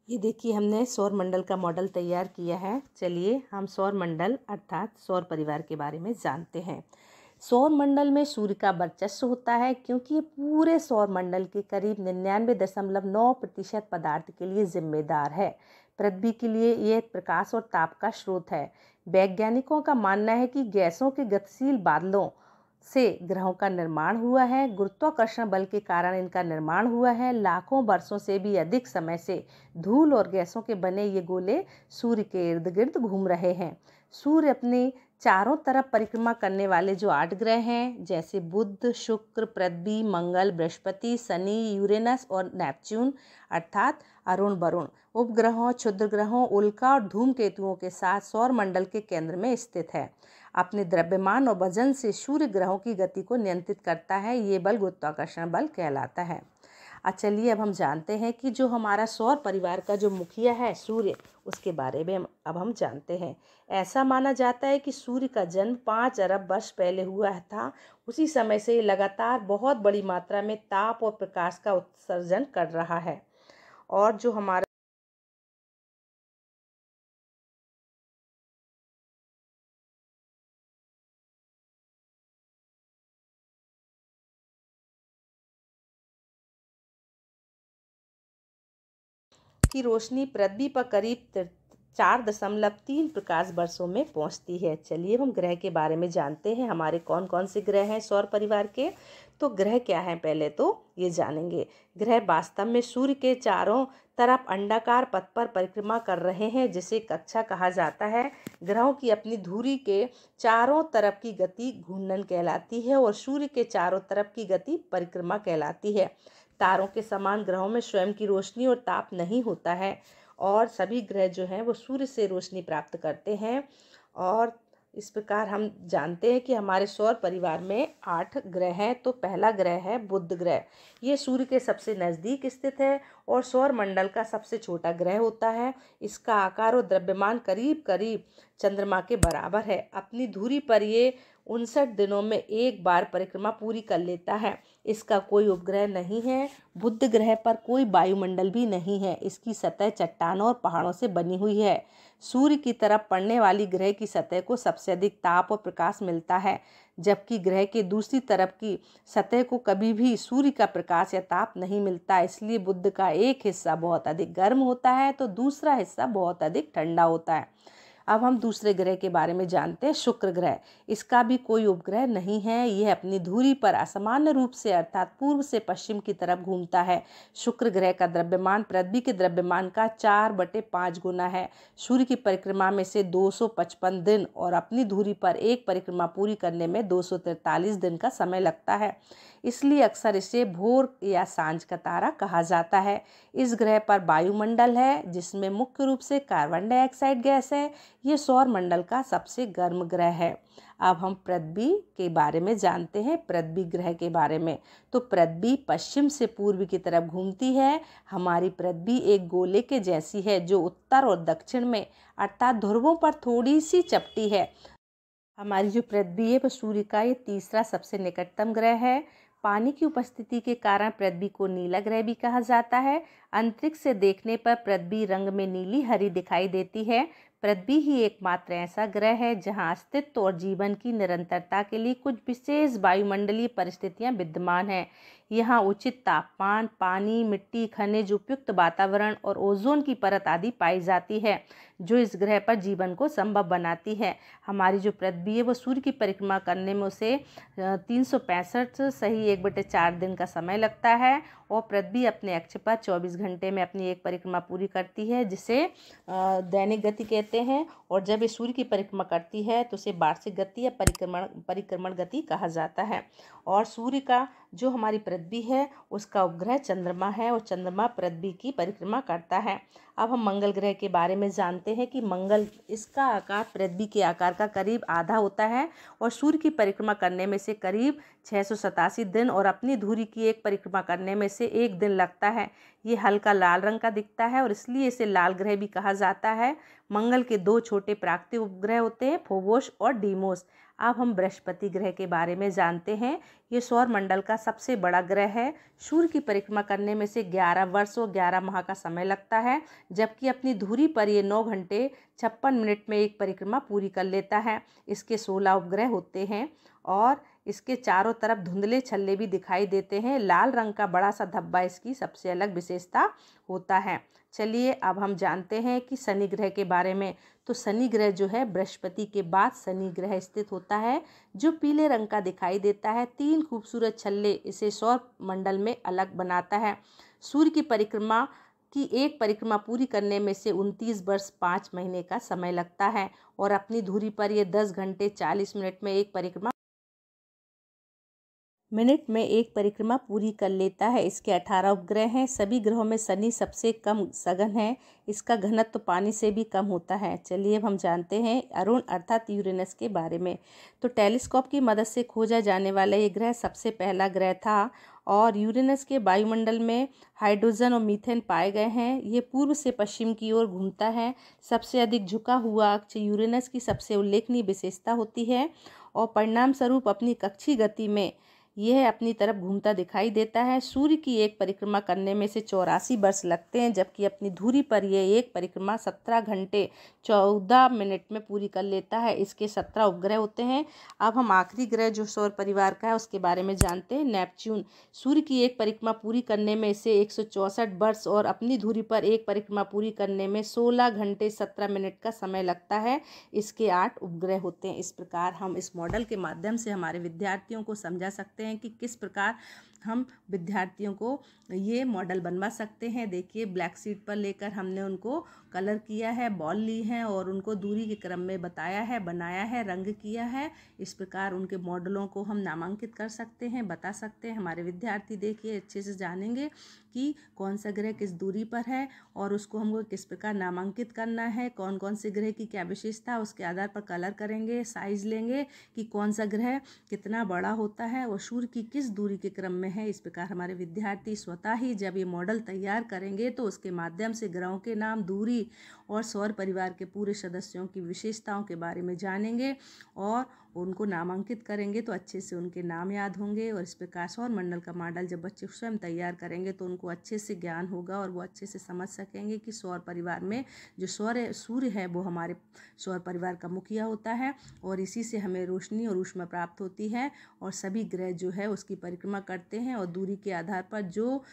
ये देखिए हमने सौर मंडल का मॉडल तैयार किया है। चलिए हम सौर मंडल अर्थात सौर परिवार के बारे में जानते हैं। सौर मंडल में सूर्य का वर्चस्व होता है क्योंकि ये पूरे सौर मंडल के करीब 99.9% पदार्थ के लिए जिम्मेदार है। पृथ्वी के लिए ये प्रकाश और ताप का स्रोत है। वैज्ञानिकों का मानना है कि गैसों के गतिशील बादलों से ग्रहों का निर्माण हुआ है। गुरुत्वाकर्षण बल के कारण इनका निर्माण हुआ है। लाखों वर्षों से भी अधिक समय से धूल और गैसों के बने ये गोले सूर्य के इर्द गिर्द घूम रहे हैं। सूर्य अपने चारों तरफ परिक्रमा करने वाले जो 8 ग्रह हैं, जैसे बुध, शुक्र, पृथ्वी, मंगल, बृहस्पति, शनि, यूरेनस और नेपच्यून अर्थात अरुण वरुण उपग्रहों, क्षुद्र ग्रहों, उल्का और धूमकेतुओं के साथ सौर मंडल के केंद्र में स्थित है। अपने द्रव्यमान और वजन से सूर्य ग्रहों की गति को नियंत्रित करता है। ये बल गुरुत्वाकर्षण बल कहलाता है। चलिए अब हम जानते हैं कि जो हमारा सौर परिवार का जो मुखिया है सूर्य, उसके बारे में अब हम जानते हैं। ऐसा माना जाता है कि सूर्य का जन्म 5 अरब वर्ष पहले हुआ था। उसी समय से लगातार बहुत बड़ी मात्रा में ताप और प्रकाश का उत्सर्जन कर रहा है। और जो हमारा की रोशनी पृथ्वी पर करीब 4.3 प्रकाश वर्षों में पहुंचती है। चलिए हम ग्रह के बारे में जानते हैं। हमारे कौन कौन से ग्रह हैं सौर परिवार के। तो ग्रह क्या हैं पहले तो ये जानेंगे। ग्रह वास्तव में सूर्य के चारों तरफ अंडाकार पथ पर परिक्रमा कर रहे हैं, जिसे कक्षा कहा जाता है। ग्रहों की अपनी धुरी के चारों तरफ की गति घूर्णन कहलाती है और सूर्य के चारों तरफ की गति परिक्रमा कहलाती है। तारों के समान ग्रहों में स्वयं की रोशनी और ताप नहीं होता है और सभी ग्रह जो हैं वो सूर्य से रोशनी प्राप्त करते हैं। और इस प्रकार हम जानते हैं कि हमारे सौर परिवार में 8 ग्रह हैं। तो पहला ग्रह है बुध ग्रह। ये सूर्य के सबसे नज़दीक स्थित है और सौर मंडल का सबसे छोटा ग्रह होता है। इसका आकार और द्रव्यमान करीब करीब चंद्रमा के बराबर है। अपनी धुरी पर ये 59 दिनों में एक बार परिक्रमा पूरी कर लेता है। इसका कोई उपग्रह नहीं है। बुध ग्रह पर कोई वायुमंडल भी नहीं है। इसकी सतह चट्टानों और पहाड़ों से बनी हुई है। सूर्य की तरफ पड़ने वाली ग्रह की सतह को सबसे अधिक ताप और प्रकाश मिलता है, जबकि ग्रह के दूसरी तरफ की सतह को कभी भी सूर्य का प्रकाश या ताप नहीं मिलता। इसलिए बुध का एक हिस्सा बहुत अधिक गर्म होता है तो दूसरा हिस्सा बहुत अधिक ठंडा होता है। अब हम दूसरे ग्रह के बारे में जानते हैं, शुक्र ग्रह। इसका भी कोई उपग्रह नहीं है। यह अपनी धुरी पर असामान्य रूप से अर्थात पूर्व से पश्चिम की तरफ घूमता है। शुक्र ग्रह का द्रव्यमान पृथ्वी के द्रव्यमान का 4/5 गुना है। सूर्य की परिक्रमा में से 255 दिन और अपनी धुरी पर एक परिक्रमा पूरी करने में 243 दिन का समय लगता है। इसलिए अक्सर इसे भोर या सांझ का तारा कहा जाता है। इस ग्रह पर वायुमंडल है, जिसमें मुख्य रूप से कार्बन डाइऑक्साइड गैस है। ये सौर मंडल का सबसे गर्म ग्रह है। अब हम पृथ्वी के बारे में जानते हैं, पृथ्वी ग्रह के बारे में। तो पृथ्वी पश्चिम से पूर्व की तरफ घूमती है। हमारी पृथ्वी एक गोले के जैसी है जो उत्तर और दक्षिण में अर्थात ध्रुवों पर थोड़ी सी चपटी है। हमारी जो पृथ्वी है वो सूर्य का ये तीसरा सबसे निकटतम ग्रह है। पानी की उपस्थिति के कारण पृथ्वी को नीला ग्रह भी कहा जाता है। अंतरिक्ष से देखने पर पृथ्वी रंग में नीली हरी दिखाई देती है। पृथ्वी ही एकमात्र ऐसा ग्रह है जहां अस्तित्व और जीवन की निरंतरता के लिए कुछ विशेष वायुमंडलीय परिस्थितियां विद्यमान हैं। यहाँ उचित तापमान, पानी, मिट्टी, खनिज, उपयुक्त वातावरण और ओजोन की परत आदि पाई जाती है, जो इस ग्रह पर जीवन को संभव बनाती है। हमारी जो पृथ्वी है वो सूर्य की परिक्रमा करने में उसे 365 सही 1/4 दिन का समय लगता है और पृथ्वी अपने अक्ष पर 24 घंटे में अपनी एक परिक्रमा पूरी करती है, जिसे दैनिक गति कहते हैं। और जब ये सूर्य की परिक्रमा करती है तो उसे वार्षिक गति या परिक्रमण गति कहा जाता है। और सूर्य का जो हमारी पृथ्वी है उसका उपग्रह चंद्रमा है और चंद्रमा पृथ्वी की परिक्रमा करता है। अब हम मंगल ग्रह के बारे में जानते हैं कि मंगल, इसका आकार पृथ्वी के आकार का करीब आधा होता है और सूर्य की परिक्रमा करने में से करीब 687 दिन और अपनी धुरी की एक परिक्रमा करने में से 1 दिन लगता है। ये हल्का लाल रंग का दिखता है और इसलिए इसे लाल ग्रह भी कहा जाता है। मंगल के 2 छोटे प्राकृतिक उपग्रह होते हैं, फोबोस और डीमोस। अब हम बृहस्पति ग्रह के बारे में जानते हैं। ये सौर मंडल का सबसे बड़ा ग्रह है। सूर्य की परिक्रमा करने में से 11 वर्ष और 11 माह का समय लगता है, जबकि अपनी धुरी पर ये 9 घंटे 56 मिनट में एक परिक्रमा पूरी कर लेता है। इसके 16 उपग्रह होते हैं और इसके चारों तरफ धुंधले छल्ले भी दिखाई देते हैं। लाल रंग का बड़ा सा धब्बा इसकी सबसे अलग विशेषता होता है। चलिए अब हम जानते हैं कि शनि ग्रह के बारे में। तो शनि ग्रह जो है बृहस्पति के बाद शनि ग्रह स्थित होता है, जो पीले रंग का दिखाई देता है। 3 खूबसूरत छल्ले इसे सौर मंडल में अलग बनाता है। सूर्य की परिक्रमा की एक परिक्रमा पूरी करने में से 29 वर्ष 5 महीने का समय लगता है और अपनी धुरी पर यह 10 घंटे 40 मिनट में एक परिक्रमा पूरी कर लेता है। इसके 18 उपग्रह हैं। सभी ग्रहों में शनि सबसे कम सघन है। इसका घनत्व तो पानी से भी कम होता है। चलिए अब हम जानते हैं अरुण अर्थात यूरेनस के बारे में। तो टेलीस्कोप की मदद से खोजा जाने वाला ये ग्रह सबसे पहला ग्रह था और यूरेनस के वायुमंडल में हाइड्रोजन और मीथेन पाए गए हैं। ये पूर्व से पश्चिम की ओर घूमता है। सबसे अधिक झुका हुआ अक्ष यूरेनस की सबसे उल्लेखनीय विशेषता होती है और परिणाम स्वरूप अपनी कक्षीय गति में यह अपनी तरफ घूमता दिखाई देता है। सूर्य की एक परिक्रमा करने में से 84 वर्ष लगते हैं, जबकि अपनी धुरी पर यह एक परिक्रमा 17 घंटे 14 मिनट में पूरी कर लेता है। इसके 17 उपग्रह होते हैं। अब हम आखिरी ग्रह जो सौर परिवार का है उसके बारे में जानते हैं, नेपच्यून। सूर्य की एक परिक्रमा पूरी करने में इसे 164 वर्ष और अपनी धुरी पर एक परिक्रमा पूरी करने में 16 घंटे 17 मिनट का समय लगता है। इसके 8 उपग्रह होते हैं। इस प्रकार हम इस मॉडल के माध्यम से हमारे विद्यार्थियों को समझा सकते हैं कि किस प्रकार हम विद्यार्थियों को ये मॉडल बनवा सकते हैं। देखिए ब्लैक शीट पर लेकर हमने उनको कलर किया है, बॉल ली है और उनको दूरी के क्रम में बताया है, बनाया है, रंग किया है। इस प्रकार उनके मॉडलों को हम नामांकित कर सकते हैं, बता सकते हैं। हमारे विद्यार्थी देखिए अच्छे से जानेंगे कि कौन सा ग्रह किस दूरी पर है और उसको हमको किस प्रकार नामांकित करना है, कौन कौन से ग्रह की क्या विशेषता, उसके आधार पर कलर करेंगे, साइज लेंगे कि कौन सा ग्रह कितना बड़ा होता है और सूर्य की किस दूरी के क्रम में है। इस प्रकार हमारे विद्यार्थी स्वतः ही जब ये मॉडल तैयार करेंगे तो उसके माध्यम से ग्रहों के नाम, दूरी और सौर परिवार के पूरे सदस्यों की विशेषताओं के बारे में जानेंगे और उनको नामांकित करेंगे तो अच्छे से उनके नाम याद होंगे। और इस प्रकार सौर मंडल का मॉडल जब बच्चे स्वयं तैयार करेंगे तो उनको अच्छे से ज्ञान होगा और वो अच्छे से समझ सकेंगे कि सौर परिवार में जो सूर्य है वो हमारे सौर परिवार का मुखिया होता है और इसी से हमें रोशनी और ऊष्मा प्राप्त होती है और सभी ग्रह जो है उसकी परिक्रमा करते हैं और दूरी के आधार पर जो